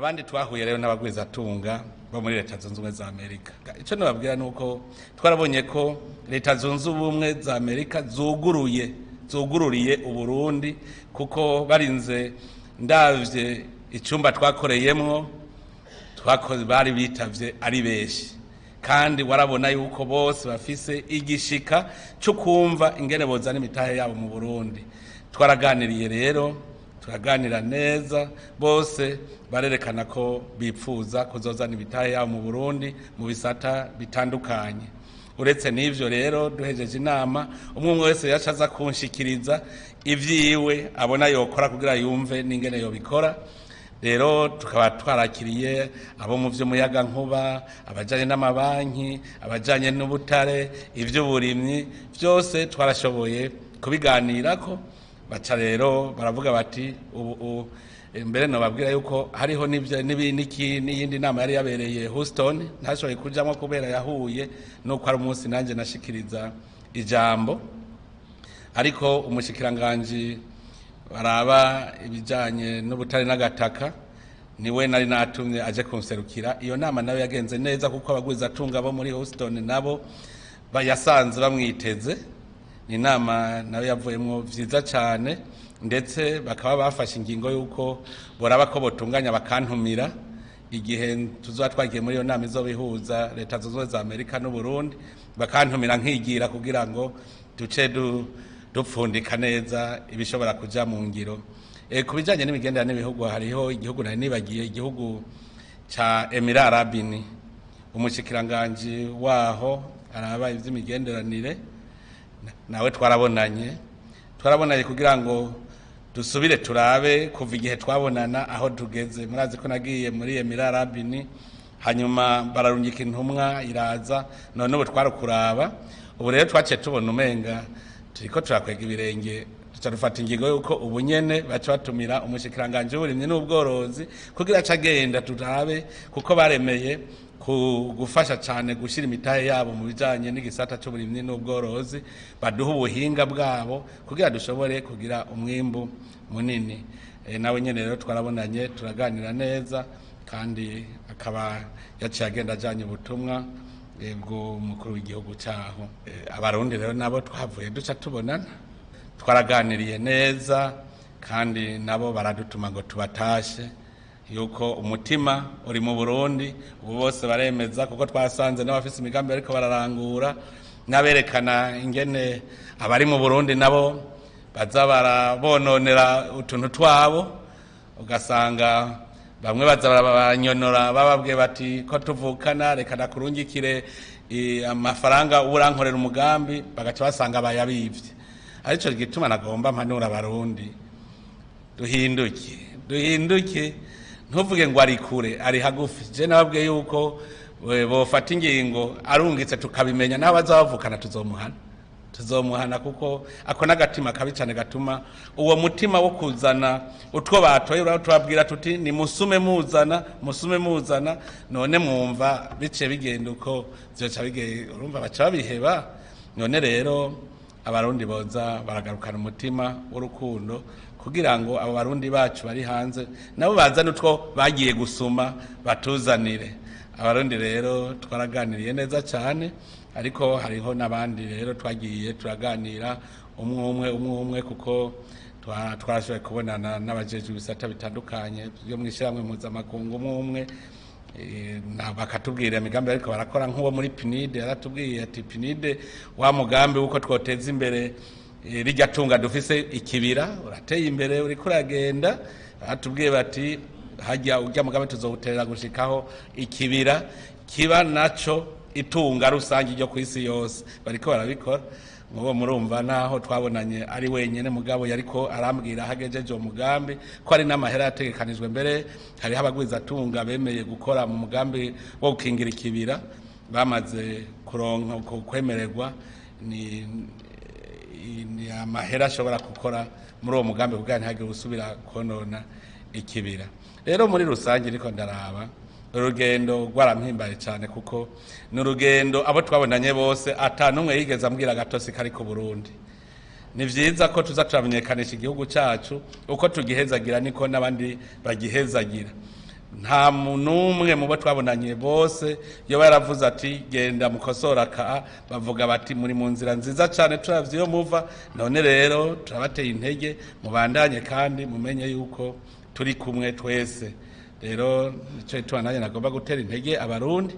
abandi twahuye rero n'abagwizatunga bo muri Leta Zunze Ubumwe za Amerika. Ico nababwira nuko twarabonye ko Leta Zunze Ubumwe za Amerika zugururiye Uburundi, kuko barinze ndavye icumba twakoreyemwo twakoze bari bitavye ari beshi, kandi warabona yuko bose bafise igishika cyo kumva ingene bozana imitahe yabo mu Burundi. Twaraganiriye rero, turaganira neza, bose barerekana ko bipfuza kuzozana imitahe yabo mu Burundi mu bisata bitandukanye. Uretse n'ivyo rero duhejeje inama, umwe wese yacaza kunshikiriza ivyiwe abona yokora kugira yumve n'ingene yobikora. Rero tukaba twarakiriye abo mu vy'umuyaga nkuba, abajanye n'amabanki, abajanye n'ubutare, ivy'uburimyi, byose twarashoboye kubiganirako. Baca rero baravuga bati ubu mbere nababwira yuko hariho n'iyindi nama yari yabereye Houston ntashoboye kujamwo kubera yahuye nuko ari umunsi nanje nashikiriza ijambo, ariko umushikiranganje baraba ibijanye n'ubutare n'agataka niwe nari natumye aje kunserukira. Iyo nama nayo yagenze neza kuko abagwizatunga bo muri Houston nabo bayasanze bamwiteze. Ni inama nayo yavuyemwo vyiza cyane, ndetse bakaba bafashe ingingo yuko boraba ko botunganya bakantumira igihe tuzoba twagiye muri iyo nama izobihuza Leta Zunze Ubumwe za Amerika n'u Burundi, bakantumira nkigira kugira ngo duce dupfundika neza ibishobora kuja mu ngiro. Kubijanye n'imigenderanire n'ibihugu, hariho igihugu nari nibagiye, igihugu ca Emirati Arabi Unis. Umushikiranganje waho araba ivy'imigenderanire nawe twarabonanye kugira ngo dusubire turabe kuva igihe twabonana aho tugeze. Murazi ko nagiye muri Emirati Arabi Unis, hanyuma bararungika intumwa iraza, none ubu twarakuraba. Ubu rero twaciye tubona umenga turiko turakwega ibirenge, tutarufata ingingo yuko ubu nyene baca batumira umushikiranganje w'uburimyi n'ubworozi kugira acagenda turabe, kuko baremeye gufasha cyane gushira imitahe yabo mu bijanye n'igisata cy'uburimyi n'ubworozi, baduha ubuhinga bwabo kugira dushobore kugira umwimbu munini. Nawe nyene rero twarabonanye turaganira neza, kandi akaba yaciye agenda ajanye ubutumwa bw'umukuru w'igihugu cyaho. Abarundi rero nabo twavuye duca tubonana, twaraganiriye neza, kandi nabo baradutuma ngo tubatashe yuko umutima uri mu Burundi. Ubu bose baremeza, kuko twasanze n'abafise imigambi ariko bararangura, naberekana ingene abari mu Burundi nabo baza barabononera utuntu twabo, ugasanga bamwe baza barabanyonora bababwiye bati ko tuvukana reka nakurungikire amafaranga urankorera umugambi, bagaca basanga bayabivye. Arico gituma nagomba mpanura abarundi duhinduke, ntuvuge ngo ari kure ari hagufi. Je nababwiye yuko bofata ingingo arungitse tukabimenya, naho bazabavukana tuzomuhana, kuko ako n'agatima kabi cyane gatuma uwo mutima wo kuzana utwo batoye tubabwira tuti ni musume muzana, none mwumva bice bigenda uko vyoca bigenda, urumva baca babiheba. None rero abarundi boza baragarukana umutima w'urukundo kugira ngo abo barundi bacu bari hanze nabo bazane utwo bagiye gusuma batuzanire. Abarundi rero twaraganiriye neza cyane, ariko hariho n'abandi rero twagiye turaganira umwe kuko twarashoboye kubonana n'abajeje ibisata bitandukanye byo mwishyirahamwe mpuzamakungu umwe bakatubwira imigambi ariko barakora. nk'uwo muri PNID yaratubwiye ati PNID wa mugambi uko twoteza imbere rijya tunga dufise ikibira urateye imbere uriko uragenda. Atubwiye bati hajya ujya mugambi tuzowuterera gushikaho ikibira kiba naco itunga rusange ryo kwisi yose, bariko barabikora. Ngo murumva naho twabonanye ari wenyene, mugabo yariko arambwira hagejeje umugambi ko ari n'amahera yategekanijwe. Mbere hari abagwiza tunga bemeye gukora mu mugambi wo gukingira ikibira, bamaze kuronka kwemererwa ni amahera ashobora gukora muri uwo mugambi kugira ntihagire usubira konona ikibira. Rero muri rusange niko ndaraba urugendo rwarampimbaye cyane, kuko ni urugendo abo twabonanye bose atanumwe yigeze ambwira gatosi kari ku Burundi. Ni vyiza ko tuza turamenyekanisha igihugu cyacu, uko tugihezagira niko n'abandi bagihezagira. nta numwe mu bo twabonanye bose iyo baravuze ati genda mukosora qu'a bavuga bati muri mu nzira nziza cyane turavye iyo muva none rero turabateye intege mubandanye kandi mumenye yuko turi kumwe twese rero nico itwananye nagomba gutera intege abarundi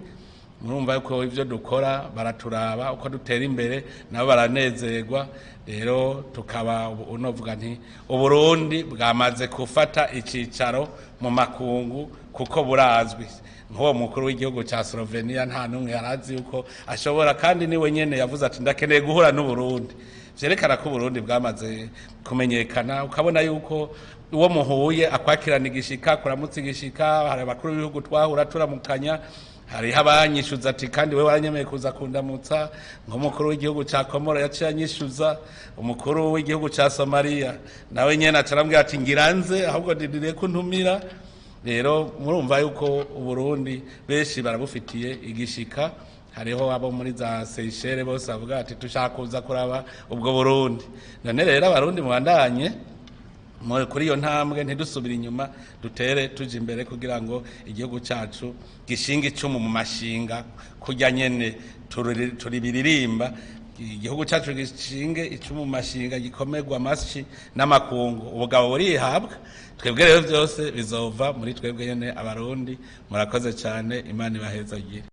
murumva yuko ivyo dukora baraturaba uko dutera imbere nabo baranezerwa rero tukaba unovuga nti Uburundi bwamaze gufata icicaro mu makungu kuko burazwi nk'uwo mukuru w'igihugu ca Slovenia nta numwe yarazi yuko ashobora kandi niwe nyene yavuze ati ndakeneye guhura n'Uburundi vyerekana ko Uburundi bwamaze kumenyekana ukabona yuko uwo muhuye akwakirana igishika kuramutse igishika hari abakuru b'ibihugu twahura turamukanya hari abanyishuza ati kandi we waranyemeye kuza kundamutsa nk'umukuru w'igihugu ca Komoro yaciye anyishuza umukuru w'igihugu ca Somalia nawe nyene acarambwira ati ngiranze ahubwo ndindiriye kuntumira rero murumva yuko Uburundi benshi barabufitiye igishika hariho abo muri za Seychelles bose bavuga ati tushaka kuza kuraba ubwo Burundi none rero abarundi mubandanye kuri iyo ntambwe ntidusubira inyuma dutere tuje imbere kugira ngo igihugu cyacu gishinga icumu mu mashinga kujya nyene turibiririmba igihugu cyacu gishinge icumu mu mashinga gikomerwa amashi n'amakungu ubugabo burihabwa twebwe rero byose bizova muri twebwe nyene abarundi murakoze cyane Imana ibahezagire